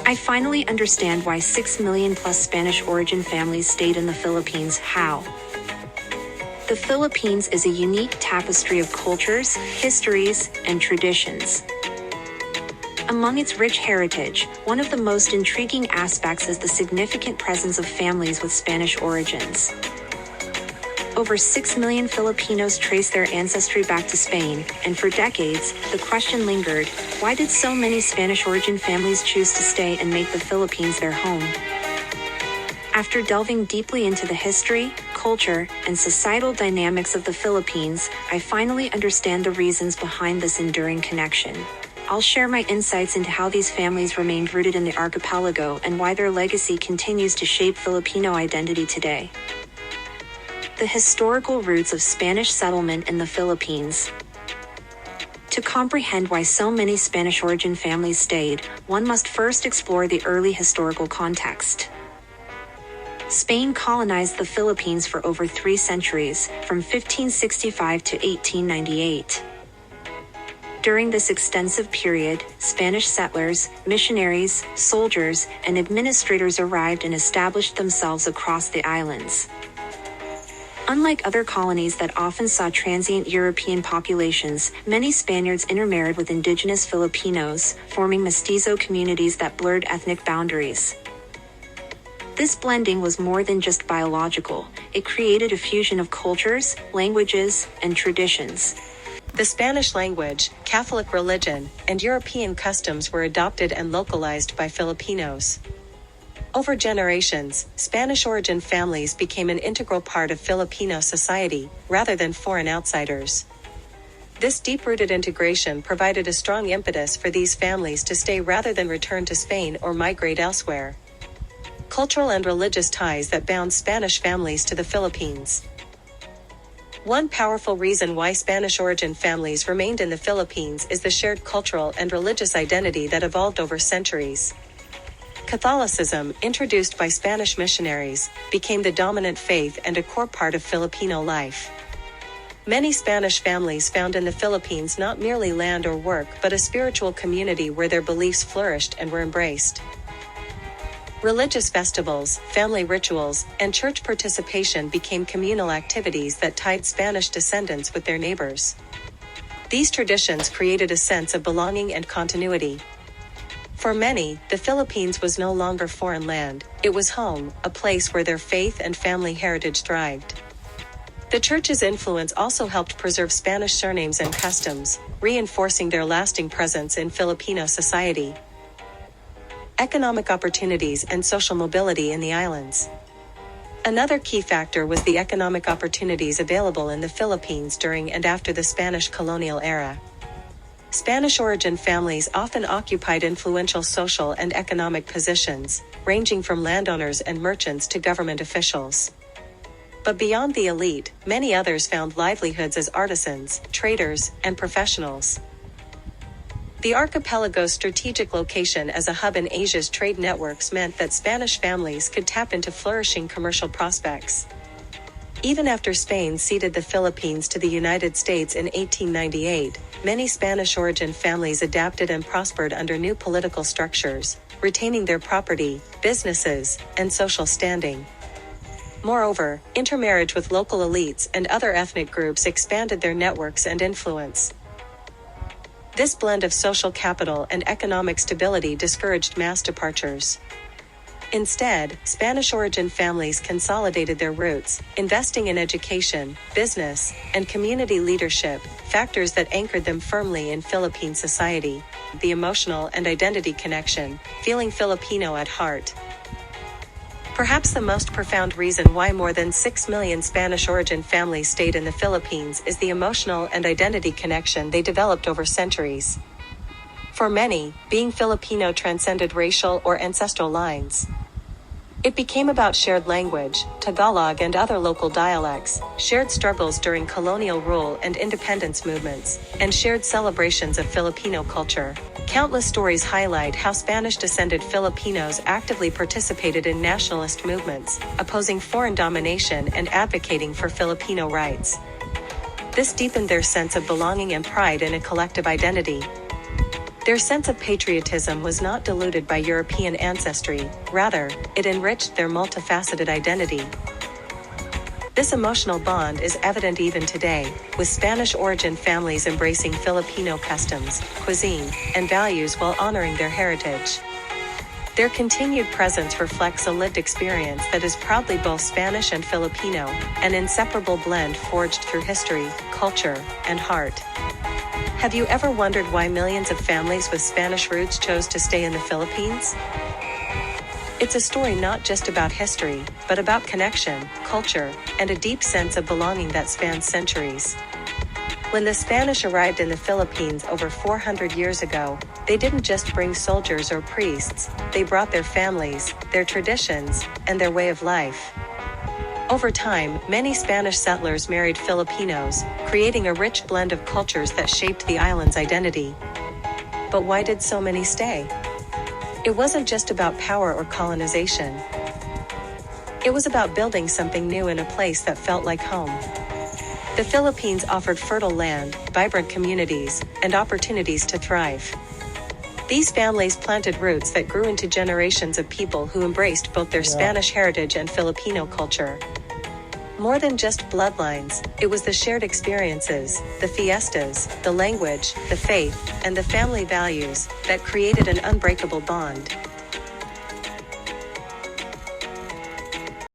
I finally understand why 6 million plus Spanish origin families stayed in the Philippines. How? The Philippines is a unique tapestry of cultures, histories, and traditions. Among its rich heritage, one of the most intriguing aspects is the significant presence of families with Spanish origins. Over 6 million Filipinos trace their ancestry back to Spain, and for decades, the question lingered, why did so many Spanish origin families choose to stay and make the Philippines their home? After delving deeply into the history, culture, and societal dynamics of the Philippines, I finally understand the reasons behind this enduring connection. I'll share my insights into how these families remained rooted in the archipelago and why their legacy continues to shape Filipino identity today. The historical roots of Spanish settlement in the Philippines. To comprehend why so many Spanish origin families stayed, one must first explore the early historical context. Spain colonized the Philippines for over 3 centuries, from 1565 to 1898. During this extensive period, Spanish settlers, missionaries, soldiers, and administrators arrived and established themselves across the islands. Unlike other colonies that often saw transient European populations, many Spaniards intermarried with indigenous Filipinos, forming mestizo communities that blurred ethnic boundaries. This blending was more than just biological, it created a fusion of cultures, languages, and traditions. The Spanish language, Catholic religion, and European customs were adopted and localized by Filipinos. Over generations, Spanish origin families became an integral part of Filipino society, rather than foreign outsiders. This deep-rooted integration provided a strong impetus for these families to stay rather than return to Spain or migrate elsewhere. Cultural and religious ties that bound Spanish families to the Philippines. One powerful reason why Spanish origin families remained in the Philippines is the shared cultural and religious identity that evolved over centuries. Catholicism, introduced by Spanish missionaries, became the dominant faith and a core part of Filipino life. Many Spanish families found in the Philippines not merely land or work but a spiritual community where their beliefs flourished and were embraced. Religious festivals, family rituals, and church participation became communal activities that tied Spanish descendants with their neighbors. These traditions created a sense of belonging and continuity. For many, the Philippines was no longer foreign land, it was home, a place where their faith and family heritage thrived. The church's influence also helped preserve Spanish surnames and customs, reinforcing their lasting presence in Filipino society. Economic opportunities and social mobility in the islands. Another key factor was the economic opportunities available in the Philippines during and after the Spanish colonial era. Spanish origin families often occupied influential social and economic positions, ranging from landowners and merchants to government officials. But beyond the elite, many others found livelihoods as artisans, traders, and professionals. The archipelago's strategic location as a hub in Asia's trade networks meant that Spanish families could tap into flourishing commercial prospects. Even after Spain ceded the Philippines to the United States in 1898, many Spanish origin families adapted and prospered under new political structures, retaining their property, businesses, and social standing. Moreover, intermarriage with local elites and other ethnic groups expanded their networks and influence. This blend of social capital and economic stability discouraged mass departures. Instead, Spanish origin families consolidated their roots, investing in education, business, and community leadership, factors that anchored them firmly in Philippine society. The emotional and identity connection, feeling Filipino at heart. Perhaps the most profound reason why more than 6 million Spanish origin families stayed in the Philippines is the emotional and identity connection they developed over centuries. For many, being Filipino transcended racial or ancestral lines. It became about shared language, Tagalog and other local dialects, shared struggles during colonial rule and independence movements, and shared celebrations of Filipino culture. Countless stories highlight how Spanish-descended Filipinos actively participated in nationalist movements, opposing foreign domination and advocating for Filipino rights. This deepened their sense of belonging and pride in a collective identity. Their sense of patriotism was not diluted by European ancestry, rather, it enriched their multifaceted identity. This emotional bond is evident even today, with Spanish-origin families embracing Filipino customs, cuisine, and values while honoring their heritage. Their continued presence reflects a lived experience that is proudly both Spanish and Filipino, an inseparable blend forged through history, culture, and heart. Have you ever wondered why millions of families with Spanish roots chose to stay in the Philippines? It's a story not just about history, but about connection, culture, and a deep sense of belonging that spans centuries. When the Spanish arrived in the Philippines over 400 years ago, they didn't just bring soldiers or priests, they brought their families, their traditions, and their way of life. Over time, many Spanish settlers married Filipinos, creating a rich blend of cultures that shaped the island's identity. But why did so many stay? It wasn't just about power or colonization. It was about building something new in a place that felt like home. The Philippines offered fertile land, vibrant communities, and opportunities to thrive. These families planted roots that grew into generations of people who embraced both their Spanish heritage and Filipino culture. More than just bloodlines, it was the shared experiences, the fiestas, the language, the faith, and the family values that created an unbreakable bond.